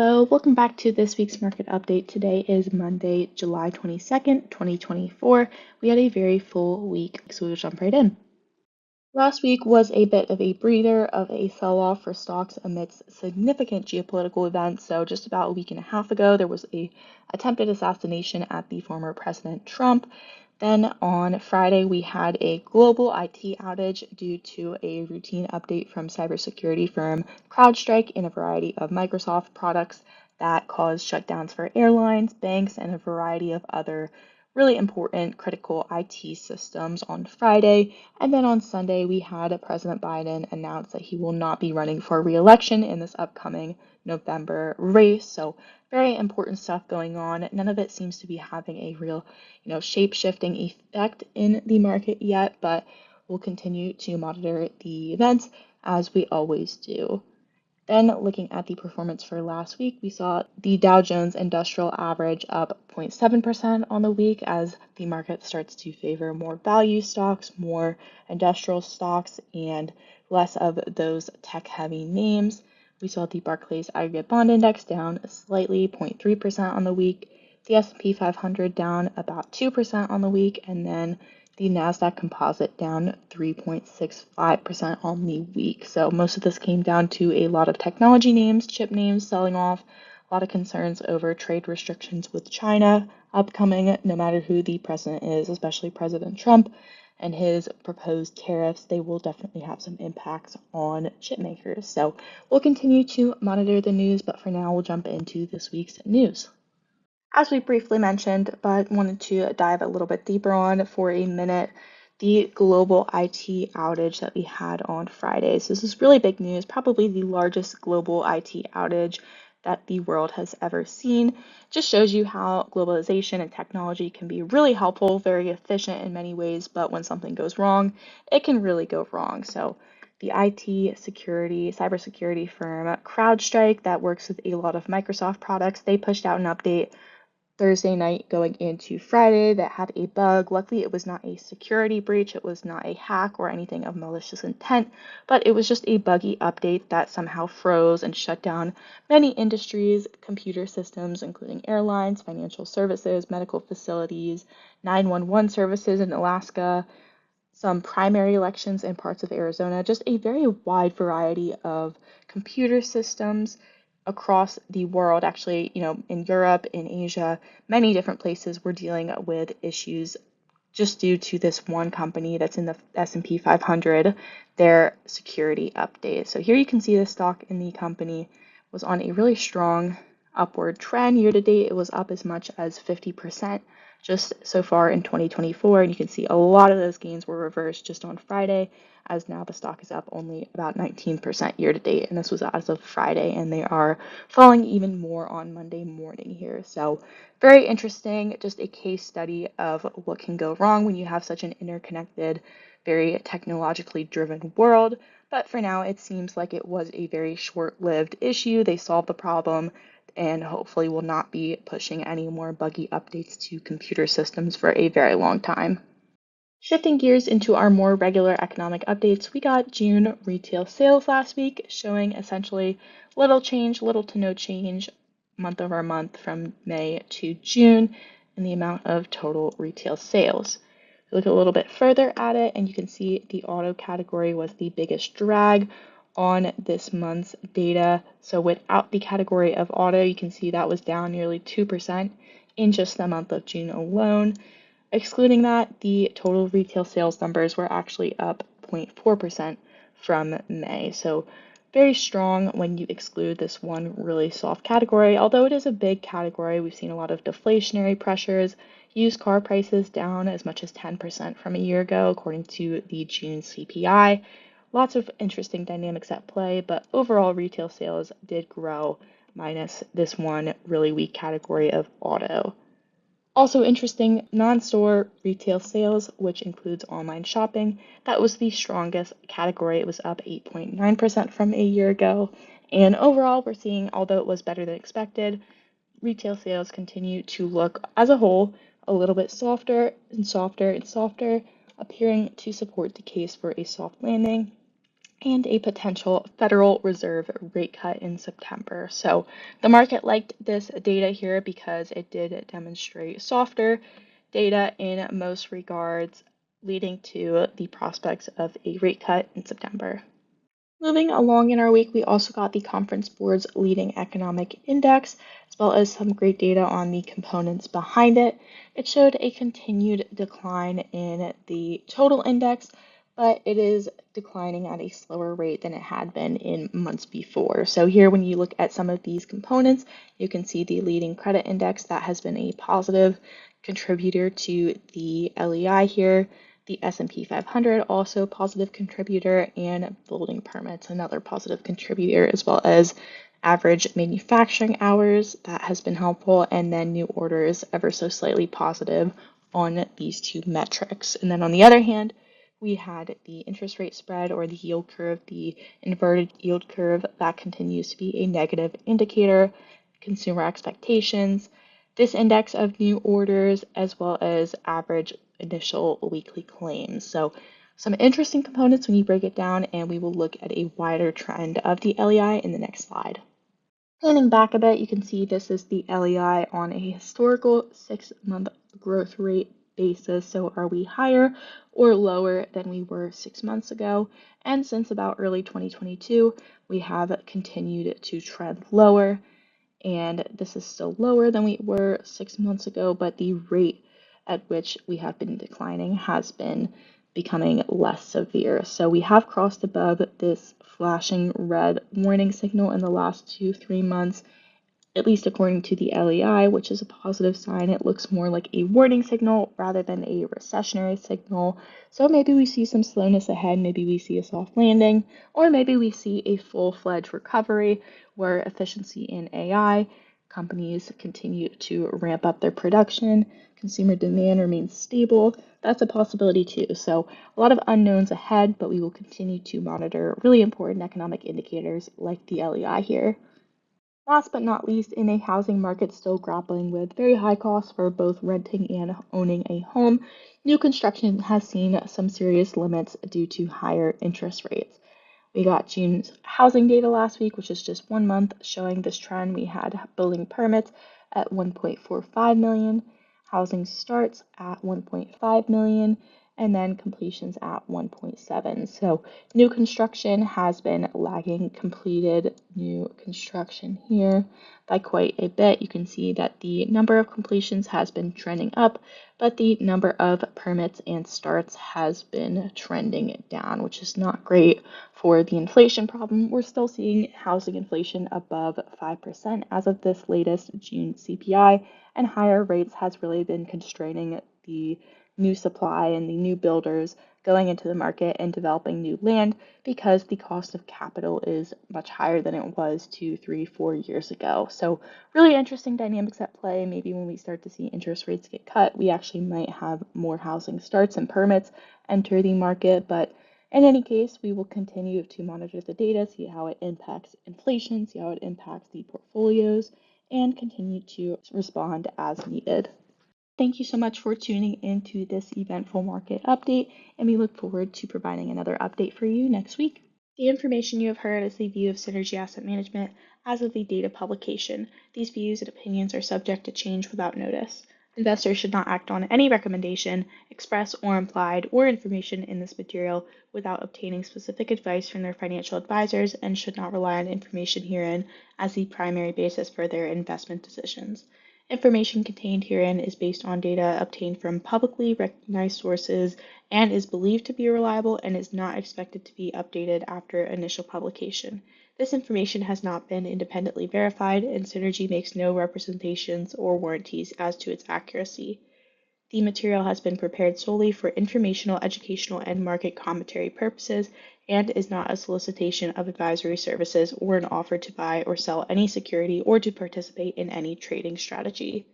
Hello, welcome back to this week's market update. Today is Monday, July 22nd, 2024. We had a very full week, so we'll jump right in. Last week was a bit of a breather of a sell-off for stocks amidst significant geopolitical events. So just about a week and a half ago, there was a attempted assassination at the former President Trump. Then on Friday, we had a global IT outage due to a routine update from cybersecurity firm CrowdStrike in a variety of Microsoft products that caused shutdowns for airlines, banks, and a variety of other really important critical IT systems on Friday. And then on Sunday, we had President Biden announce that he will not be running for re-election in this upcoming November race. So very important stuff going on. None of it seems to be having a real, shape-shifting effect in the market yet, but we'll continue to monitor the events as we always do. Then looking at the performance for last week, we saw the Dow Jones Industrial Average up 0.7% on the week as the market starts to favor more value stocks, more industrial stocks, and less of those tech-heavy names. We saw the Barclays Aggregate Bond Index down slightly, 0.3% on the week, the S&P 500 down about 2% on the week, and then the Nasdaq Composite down 3.65% on the week. So most of this came down to a lot of technology names, chip names selling off, a lot of concerns over trade restrictions with China upcoming, no matter who the president is, especially President Trump and his proposed tariffs. They will definitely have some impacts on chip makers. So we'll continue to monitor the news, but for now we'll jump into this week's news. As we briefly mentioned, but wanted to dive a little bit deeper on for a minute, the global IT outage that we had on Friday. So this is really big news, probably the largest global IT outage that the world has ever seen. Just shows you how globalization and technology can be really helpful, very efficient in many ways, but when something goes wrong, it can really go wrong. So the IT security, cybersecurity firm CrowdStrike that works with a lot of Microsoft products, they pushed out an update Thursday night going into Friday that had a bug. Luckily, it was not a security breach, it was not a hack or anything of malicious intent, but it was just a buggy update that somehow froze and shut down many industries, computer systems, including airlines, financial services, medical facilities, 911 services in Alaska, some primary elections in parts of Arizona, just a very wide variety of computer systems across the world. Actually, in Europe, in Asia, many different places were dealing with issues just due to this one company that's in the S&P 500, their security update. So here you can see the stock in the company was on a really strong upward trend. Year to date, it was up as much as 50% just so far in 2024. And you can see a lot of those gains were reversed just on Friday, as now the stock is up only about 19% year to date. And this was as of Friday, and they are falling even more on Monday morning here. So very interesting, just a case study of what can go wrong when you have such an interconnected, very technologically driven world. But for now, it seems like it was a very short-lived issue. They solved the problem and hopefully will not be pushing any more buggy updates to computer systems for a very long time. Shifting gears into our more regular economic updates, we got June retail sales last week showing essentially little change, little to no change month over month from May to June in the amount of total retail sales. We look a little bit further at it, and you can see the auto category was the biggest drag on this month's data. So without the category of auto, you can see that was down nearly 2% in just the month of June alone. Excluding that, the total retail sales numbers were actually up 0.4% from May. So very strong when you exclude this one really soft category. Although it is a big category, we've seen a lot of deflationary pressures. Used car prices down as much as 10% from a year ago, according to the June CPI. Lots of interesting dynamics at play, but overall retail sales did grow minus this one really weak category of auto. Also interesting, non-store retail sales, which includes online shopping, that was the strongest category. It was up 8.9% from a year ago. And overall, we're seeing, although it was better than expected, retail sales continue to look, as a whole, a little bit softer and softer and softer, appearing to support the case for a soft landing. and a potential Federal Reserve rate cut in September. So the market liked this data here because it did demonstrate softer data in most regards, leading to the prospects of a rate cut in September. Moving along in our week, we also got the Conference Board's leading economic index, as well as some great data on the components behind it. It showed a continued decline in the total index, but it is declining at a slower rate than it had been in months before. So here, when you look at some of these components, you can see the leading credit index that has been a positive contributor to the LEI here. The S&P 500 also a positive contributor, and building permits another positive contributor, as well as average manufacturing hours that has been helpful, and then new orders ever so slightly positive on these two metrics. And then on the other hand, we had the interest rate spread or the yield curve, the inverted yield curve that continues to be a negative indicator, consumer expectations, this index of new orders, as well as average initial weekly claims. So some interesting components when you break it down, and we will look at a wider trend of the LEI in the next slide. Panning back a bit, you can see this is the LEI on a historical 6-month growth rate basis. So are we higher or lower than we were 6 months ago? And since about early 2022, we have continued to trend lower. And this is still lower than we were 6 months ago, but the rate at which we have been declining has been becoming less severe. So we have crossed above this flashing red warning signal in the last 2-3 months, at least according to the LEI, which is a positive sign. It looks more like a warning signal rather than a recessionary signal. So maybe we see some slowness ahead, maybe we see a soft landing, or maybe we see a full-fledged recovery where efficiency in AI, companies continue to ramp up their production, consumer demand remains stable. That's a possibility too. So a lot of unknowns ahead, but we will continue to monitor really important economic indicators like the LEI here. Last but not least, in a housing market still grappling with very high costs for both renting and owning a home, new construction has seen some serious limits due to higher interest rates. We got June's housing data last week, which is just 1 month, showing this trend. We had building permits at 1.45 million, housing starts at 1.5 million, and then completions at 1.7. So new construction has been lagging completed new construction here by quite a bit. You can see that the number of completions has been trending up, but the number of permits and starts has been trending down, which is not great for the inflation problem. We're still seeing housing inflation above 5% as of this latest June CPI, and higher rates has really been constraining the new supply and the new builders going into the market and developing new land because the cost of capital is much higher than it was 2, 3, 4 years ago. So really interesting dynamics at play. Maybe when we start to see interest rates get cut, we actually might have more housing starts and permits enter the market. But in any case, we will continue to monitor the data, see how it impacts inflation, see how it impacts the portfolios, and continue to respond as needed. Thank you so much for tuning into this eventful market update, and we look forward to providing another update for you next week. The information you have heard is the view of Synergy Asset Management as of the date of publication. These views and opinions are subject to change without notice. Investors should not act on any recommendation, express or implied, or information in this material without obtaining specific advice from their financial advisors and should not rely on information herein as the primary basis for their investment decisions. Information contained herein is based on data obtained from publicly recognized sources and is believed to be reliable and is not expected to be updated after initial publication. This information has not been independently verified, and Synergy makes no representations or warranties as to its accuracy. The material has been prepared solely for informational, educational, and market commentary purposes and is not a solicitation of advisory services or an offer to buy or sell any security or to participate in any trading strategy.